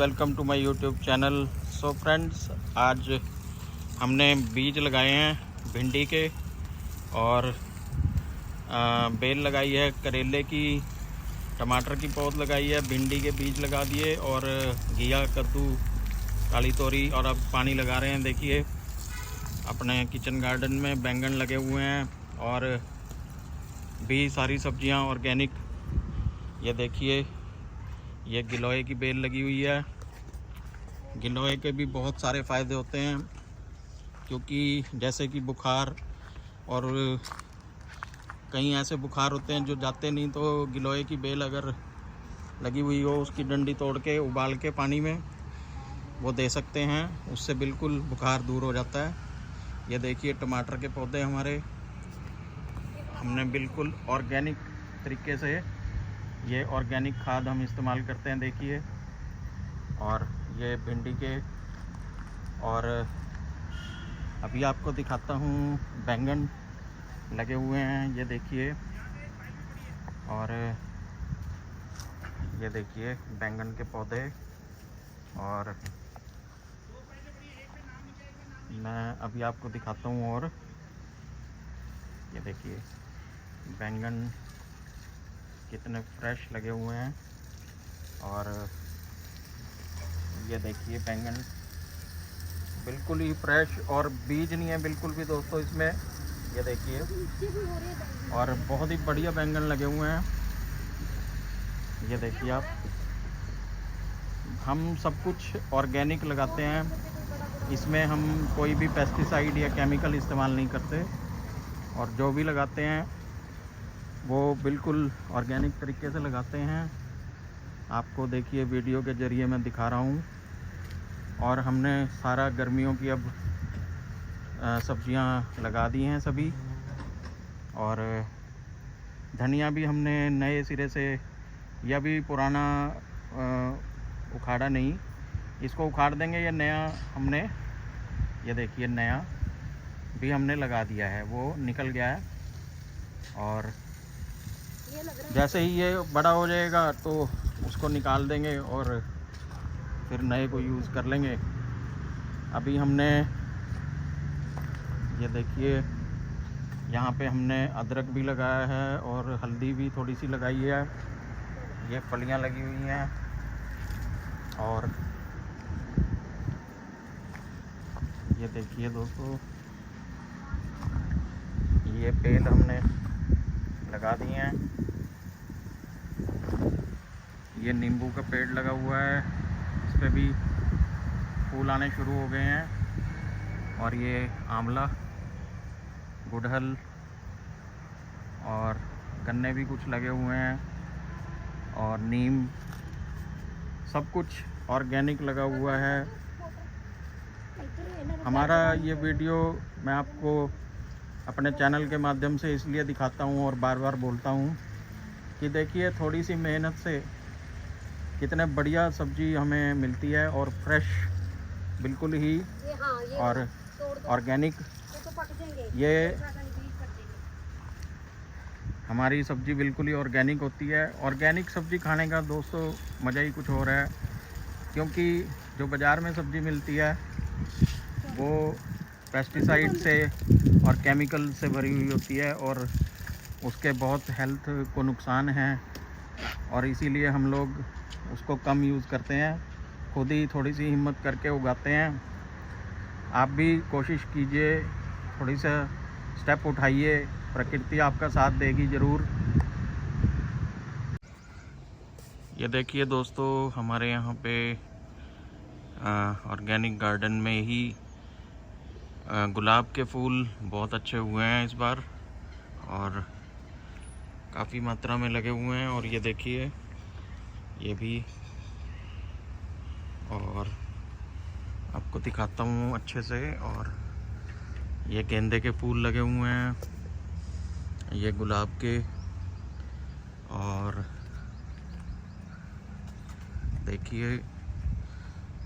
Welcome to my YouTube channel. So friends, आज हमने बीज लगाए हैं भिंडी के और बेल लगाई है करेले की, टमाटर की पौध लगाई है, भिंडी के बीज लगा दिए और घिया, कद्दू, काली तोरी और अब पानी लगा रहे हैं। देखिए अपने किचन गार्डन में बैंगन लगे हुए हैं और भी सारी सब्जियां ऑर्गेनिक। ये देखिए ये गिलोय की बेल लगी हुई है। गिलोय के भी बहुत सारे फ़ायदे होते हैं, क्योंकि जैसे कि बुखार और कई ऐसे बुखार होते हैं जो जाते नहीं, तो गिलोय की बेल अगर लगी हुई हो उसकी डंडी तोड़ के उबाल के पानी में वो दे सकते हैं, उससे बिल्कुल बुखार दूर हो जाता है। ये देखिए टमाटर के पौधे हमारे, हमने बिल्कुल ऑर्गेनिक तरीके से, ये ऑर्गेनिक खाद हम इस्तेमाल करते हैं। देखिए, और ये भिंडी के, और अभी आपको दिखाता हूँ बैंगन लगे हुए हैं। ये देखिए, और ये देखिए बैंगन के पौधे, और मैं अभी आपको दिखाता हूँ। और ये देखिए बैंगन कितने फ्रेश लगे हुए हैं, और ये देखिए बैंगन बिल्कुल ही फ्रेश और बीज नहीं है बिल्कुल भी दोस्तों इसमें। ये देखिए, और बहुत ही बढ़िया बैंगन लगे हुए हैं। ये देखिए आप, हम सब कुछ ऑर्गेनिक लगाते हैं, इसमें हम कोई भी पेस्टिसाइड या केमिकल इस्तेमाल नहीं करते, और जो भी लगाते हैं वो बिल्कुल ऑर्गेनिक तरीके से लगाते हैं। आपको देखिए वीडियो के ज़रिए मैं दिखा रहा हूँ। और हमने सारा गर्मियों की अब सब्जियां लगा दी हैं सभी, और धनिया भी हमने नए सिरे से, या भी पुराना उखाड़ा नहीं, इसको उखाड़ देंगे। ये नया हमने, ये देखिए नया भी हमने लगा दिया है, वो निकल गया है। और जैसे ही ये बड़ा हो जाएगा तो उसको निकाल देंगे और फिर नए को यूज़ कर लेंगे। अभी हमने, ये देखिए यहाँ पे हमने अदरक भी लगाया है और हल्दी भी थोड़ी सी लगाई है। ये फलियाँ लगी हुई हैं, और ये देखिए दोस्तों ये बेल हमने लगा दी हैं। ये नींबू का पेड़ लगा हुआ है, इस पे भी फूल आने शुरू हो गए हैं। और ये आंवला, गुड़हल और गन्ने भी कुछ लगे हुए हैं, और नीम, सब कुछ ऑर्गेनिक लगा हुआ है। हमारा ये वीडियो मैं आपको अपने चैनल के माध्यम से इसलिए दिखाता हूँ और बार बार बोलता हूँ कि देखिए थोड़ी सी मेहनत से कितने बढ़िया सब्जी हमें मिलती है, और फ्रेश बिल्कुल ही, और ऑर्गेनिक। ये हमारी सब्जी बिल्कुल ही ऑर्गेनिक होती है। ऑर्गेनिक सब्जी खाने का दोस्तों मज़ा ही कुछ और है, क्योंकि जो बाज़ार में सब्ज़ी मिलती है वो पेस्टिसाइड से और केमिकल से भरी हुई होती है, और उसके बहुत हेल्थ को नुकसान है, और इसीलिए हम लोग उसको कम यूज़ करते हैं, खुद ही थोड़ी सी हिम्मत करके उगाते हैं। आप भी कोशिश कीजिए, थोड़ी सा स्टेप उठाइए, प्रकृति आपका साथ देगी ज़रूर। ये देखिए दोस्तों हमारे यहाँ पे ऑर्गेनिक गार्डन में ही गुलाब के फूल बहुत अच्छे हुए हैं इस बार, और काफ़ी मात्रा में लगे हुए हैं। और ये देखिए ये भी, और आपको दिखाता हूँ अच्छे से। और ये गेंदे के फूल लगे हुए हैं, ये गुलाब के, और देखिए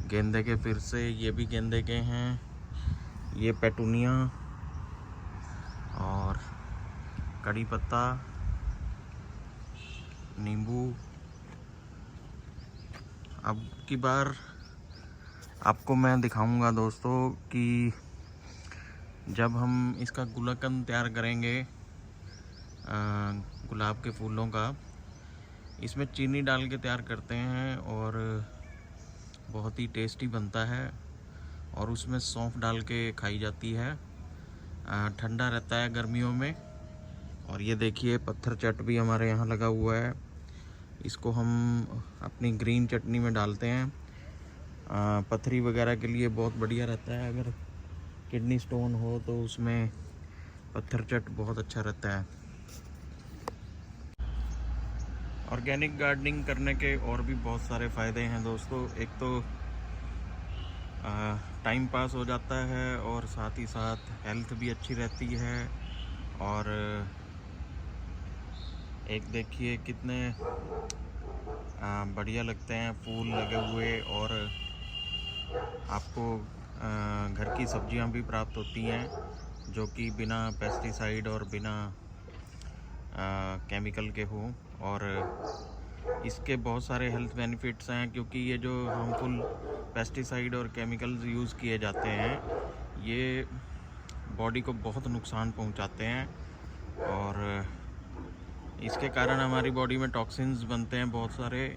गेंदे के, फिर से ये भी गेंदे के हैं, ये पेटूनिया और कड़ी पत्ता, नींबू। अब की बार आपको मैं दिखाऊंगा दोस्तों कि जब हम इसका गुलकंद तैयार करेंगे गुलाब के फूलों का, इसमें चीनी डाल के तैयार करते हैं और बहुत ही टेस्टी बनता है। और उसमें सौंफ डाल के खाई जाती है, ठंडा रहता है गर्मियों में। और ये देखिए पत्थर चट भी हमारे यहाँ लगा हुआ है, इसको हम अपनी ग्रीन चटनी में डालते हैं। पथरी वगैरह के लिए बहुत बढ़िया रहता है। अगर किडनी स्टोन हो तो उसमें पत्थर चट बहुत अच्छा रहता है। ऑर्गेनिक गार्डनिंग करने के और भी बहुत सारे फ़ायदे हैं दोस्तों। एक तो टाइम पास हो जाता है और साथ ही साथ हेल्थ भी अच्छी रहती है। और एक देखिए कितने बढ़िया लगते हैं फूल लगे हुए, और आपको घर की सब्जियां भी प्राप्त होती हैं जो कि बिना पेस्टिसाइड और बिना केमिकल के हों। और इसके बहुत सारे हेल्थ बेनिफिट्स हैं, क्योंकि ये जो हार्मफुल पेस्टिसाइड और केमिकल्स यूज़ किए जाते हैं ये बॉडी को बहुत नुकसान पहुंचाते हैं। और इसके कारण हमारी बॉडी में टॉक्सिन्स बनते हैं बहुत सारे।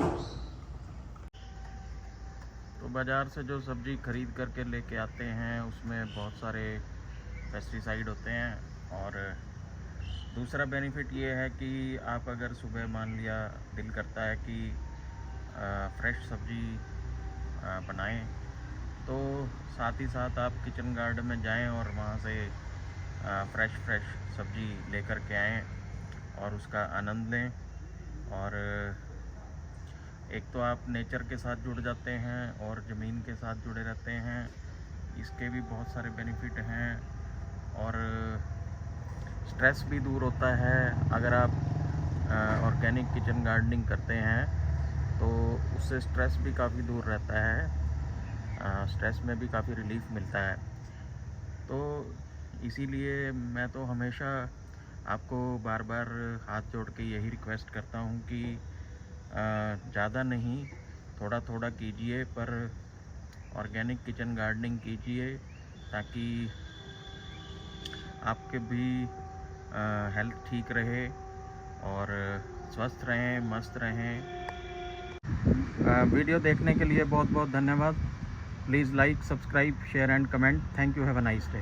तो बाज़ार से जो सब्ज़ी ख़रीद करके लेके आते हैं उसमें बहुत सारे पेस्टिसाइड होते हैं। और दूसरा बेनिफिट ये है कि आप अगर सुबह मान लिया दिल करता है कि फ्रेश सब्ज़ी बनाएं, तो साथ ही साथ आप किचन गार्डन में जाएं और वहाँ से फ्रेश सब्ज़ी लेकर के आएँ और उसका आनंद लें। और एक तो आप नेचर के साथ जुड़ जाते हैं और ज़मीन के साथ जुड़े रहते हैं, इसके भी बहुत सारे बेनिफिट हैं। और स्ट्रेस भी दूर होता है। अगर आप ऑर्गेनिक किचन गार्डनिंग करते हैं तो उससे स्ट्रेस भी काफ़ी दूर रहता है, स्ट्रेस में भी काफ़ी रिलीफ मिलता है। तो इसीलिए मैं तो हमेशा आपको बार बार हाथ जोड़ के यही रिक्वेस्ट करता हूँ कि ज़्यादा नहीं, थोड़ा थोड़ा कीजिए, पर ऑर्गेनिक किचन गार्डनिंग कीजिए ताकि आपके भी हेल्थ ठीक रहे और स्वस्थ रहें, मस्त रहें। वीडियो देखने के लिए बहुत बहुत धन्यवाद। Please like, subscribe, share and comment. Thank you. Have a nice day.